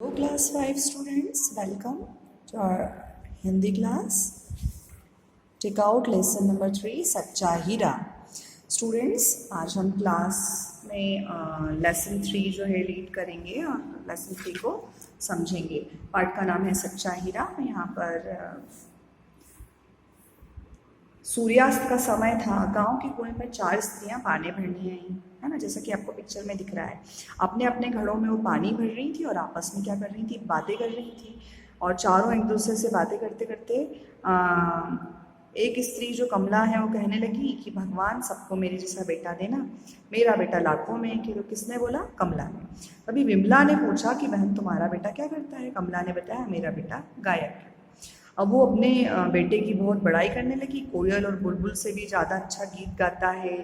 Hello class 5 students, welcome to our Hindi class. Take out lesson number 3 सच्चा हीरा. Students, आज हम class में lesson 3 जो है लीड करेंगे और लेसन 3 को समझेंगे. पार्ट का नाम है सच्चा हीरा. यहाँ पर सूर्यास्त का समय था. गांव के कुएं पर 4 स्त्रियां पानी भरने आई, है ना, जैसा कि आपको पिक्चर में दिख रहा है. अपने अपने घड़ों में वो पानी भर रही थी और आपस में क्या कर रही थी, बातें कर रही थी. और चारों एक दूसरे से बातें करते करते एक स्त्री जो कमला है वो कहने लगी कि भगवान सबको मेरे जैसा बेटा देना, मेरा बेटा लाखों में. कि तो किसने बोला? कमला ने. तभी विमला ने पूछा कि बहन तुम्हारा बेटा क्या करता है? कमला ने बताया मेरा बेटा गायक है. अब वो अपने बेटे की बहुत बड़ाई करने लगी. कोयल और बुलबुल से भी ज़्यादा अच्छा गीत गाता है,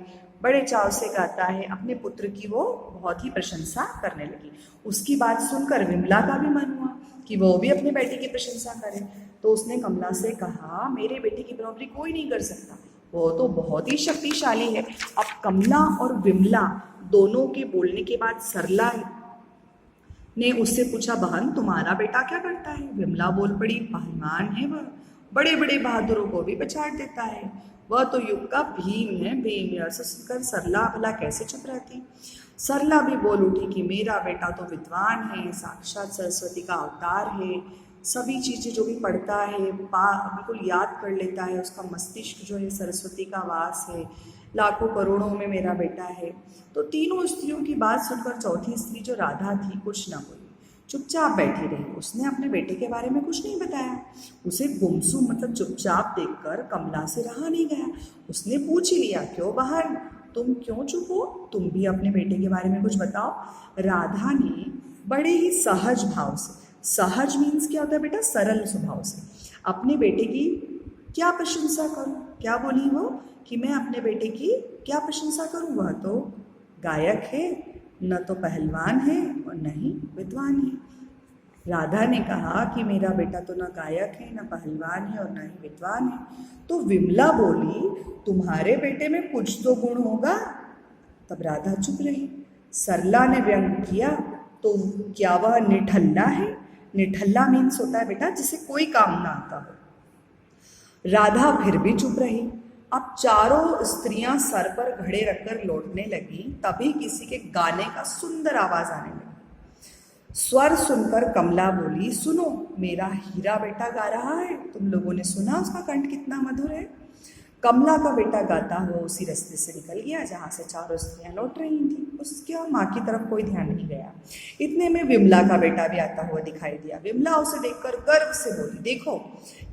बड़े चाव से गाता है. अपने पुत्र की वो बहुत ही प्रशंसा करने लगी. उसकी बात सुनकर विमला का भी मन हुआ कि वो भी अपने बेटे की प्रशंसा करे. तो उसने कमला से कहा मेरे बेटे की बराबरी कोई नहीं कर सकता, वो तो बहुत ही शक्तिशाली है. अब कमला और विमला दोनों के बोलने के बाद सरला ने उससे पूछा बहन तुम्हारा बेटा क्या करता है? विमला बोल पड़ी पहलवान है वह, बड़े बड़े बहादुरों को भी पछाड़ देता है, वह तो युग का भीम है. भीम. ऐसा सुनकर सरला भला कैसे चुप रहती. सरला भी बोल उठी कि मेरा बेटा तो विद्वान है, साक्षात सरस्वती का अवतार है. सभी चीज़ें जो भी पढ़ता है बिल्कुल याद कर लेता है. उसका मस्तिष्क जो है सरस्वती का वास है. लाखों करोड़ों में मेरा बेटा है. तो तीनों स्त्रियों की बात सुनकर चौथी स्त्री जो राधा थी कुछ न बोली, चुपचाप बैठी रही. उसने अपने बेटे के बारे में कुछ नहीं बताया. उसे गुमसुम मतलब चुपचाप देखकर कमला से रहा नहीं गया. उसने पूछ ही लिया क्यों बहन तुम क्यों चुप हो, तुम भी अपने बेटे के बारे में कुछ बताओ. राधा ने बड़े ही सहज भाव से, सहज मीन्स क्या होता है बेटा, सरल स्वभाव से, अपने बेटे की क्या प्रशंसा करूं. क्या बोली वो कि मैं अपने बेटे की क्या प्रशंसा करूं, वह तो गायक है, न तो पहलवान है और न ही विद्वान है. राधा ने कहा कि मेरा बेटा तो न गायक है, न पहलवान है और न ही विद्वान है. तो विमला बोली तुम्हारे बेटे में कुछ तो गुण होगा. तब राधा चुप रही. सरला ने व्यंग किया तो क्या वह निठल्ला है? निठल्ला मीन्स होता है बेटा जिसे कोई काम ना आता हो. राधा फिर भी चुप रही. अब चारों स्त्रियां सर पर घड़े रखकर लौटने लगी. तभी किसी के गाने का सुंदर आवाज आने लगा. स्वर सुनकर कमला बोली सुनो मेरा हीरा बेटा गा रहा है. तुम लोगों ने सुना उसका कंठ कितना मधुर है. कमला का बेटा गाता हुआ उसी रास्ते से निकल गया जहाँ से चारों स्त्रियां लौट रही थी. उसके माँ की तरफ कोई ध्यान नहीं गया. इतने में विमला का बेटा भी आता हुआ दिखाई दिया. विमला उसे देखकर गर्व से बोली देखो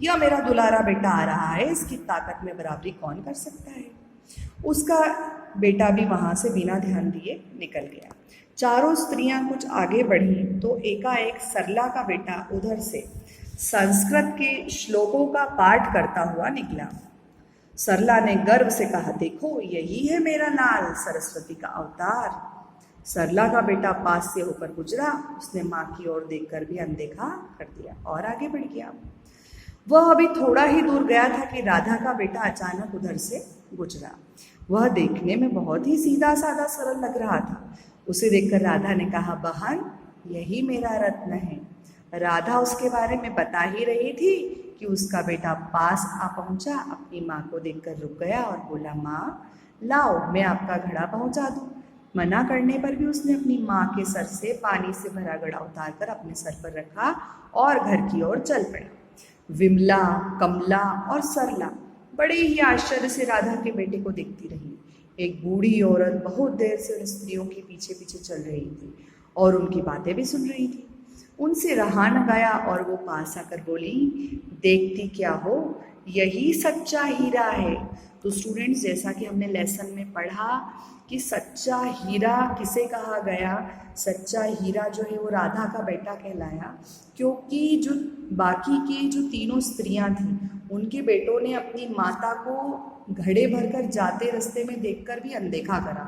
यह मेरा दुलारा बेटा आ रहा है, इसकी ताकत में बराबरी कौन कर सकता है. उसका बेटा भी वहाँ से बिना ध्यान दिए निकल गया. चारों स्त्रियां कुछ आगे बढ़ी तो एकाएक सरला का बेटा उधर से संस्कृत के श्लोकों का पाठ करता हुआ निकला. सरला ने गर्व से कहा देखो यही है मेरा लाल, सरस्वती का अवतार. सरला का बेटा पास से होकर गुजरा. उसने माँ की ओर देखकर भी अनदेखा कर दिया और आगे बढ़ गया. वह अभी थोड़ा ही दूर गया था कि राधा का बेटा अचानक उधर से गुजरा. वह देखने में बहुत ही सीधा साधा सरल लग रहा था. उसे देखकर राधा ने कहा बहन यही मेरा रत्न है. राधा उसके बारे में बता ही रही थी कि उसका बेटा पास आ पहुंचा. अपनी माँ को देखकर रुक गया और बोला माँ लाओ मैं आपका घड़ा पहुंचा दूं. मना करने पर भी उसने अपनी माँ के सर से पानी से भरा घड़ा उतार कर अपने सर पर रखा और घर की ओर चल पड़ा. विमला, कमला और सरला बड़े ही आश्चर्य से राधा के बेटे को देखती रही. एक बूढ़ी औरत बहुत देर से उन स्त्रियों के पीछे पीछे चल रही थी और उनकी बातें भी सुन रही थी. उनसे रहा न गया और वो पास आकर बोली देखती क्या हो यही सच्चा हीरा है. तो स्टूडेंट्स जैसा कि हमने लेसन में पढ़ा कि सच्चा हीरा किसे कहा गया, सच्चा हीरा जो है वो राधा का बेटा कहलाया क्योंकि जो बाकी की जो तीनों स्त्रियां थीं उनके बेटों ने अपनी माता को घड़े भरकर जाते रास्ते में देखकर भी अनदेखा करा.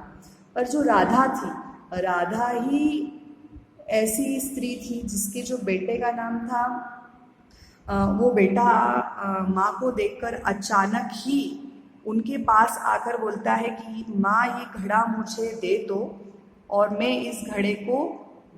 पर जो राधा थी, राधा ही ऐसी स्त्री थी जिसके जो बेटे का नाम था वो बेटा माँ को देखकर अचानक ही उनके पास आकर बोलता है कि माँ ये घड़ा मुझे दे दो और मैं इस घड़े को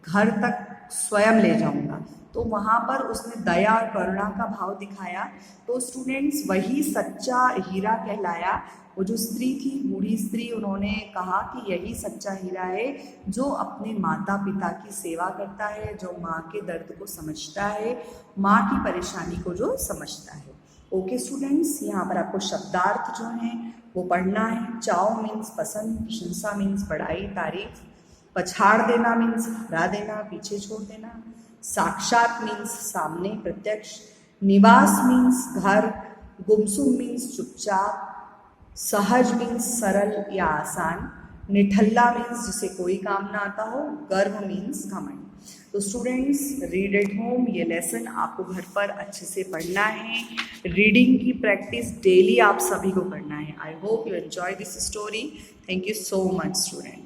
घर तक स्वयं ले जाऊंगा। तो वहाँ पर उसने दया और करुणा का भाव दिखाया। तो स्टूडेंट्स वही सच्चा हीरा कहलाया। वो जो स्त्री थी, बूढ़ी स्त्री, उन्होंने कहा कि यही सच्चा हीरा है जो अपने माता पिता की सेवा करता है, जो माँ के दर्द को समझता है, माँ की परेशानी को जो समझता है। ओके स्टूडेंट्स, यहाँ पर आपको शब्दार्थ जो हैं वो पढ़ना है। चाओ मीन्स पसंद, प्रशंसा मीन्स बड़ाई, तारीफ, पछाड़ देना मीन्स हरा देना, पीछे छोड़ देना, साक्षात मीन्स सामने, प्रत्यक्ष, निवास मीन्स घर, गुमसुम मीन्स चुपचाप, सहज मीन्स सरल या आसान, निठल्ला मीन्स जिसे कोई काम ना आता हो, गर्व मीन्स घमंड। तो स्टूडेंट्स रीड एट होम, ये लेसन आपको घर पर अच्छे से पढ़ना है। रीडिंग की प्रैक्टिस डेली आप सभी को करना है। I hope you enjoy this story. Thank you so much student.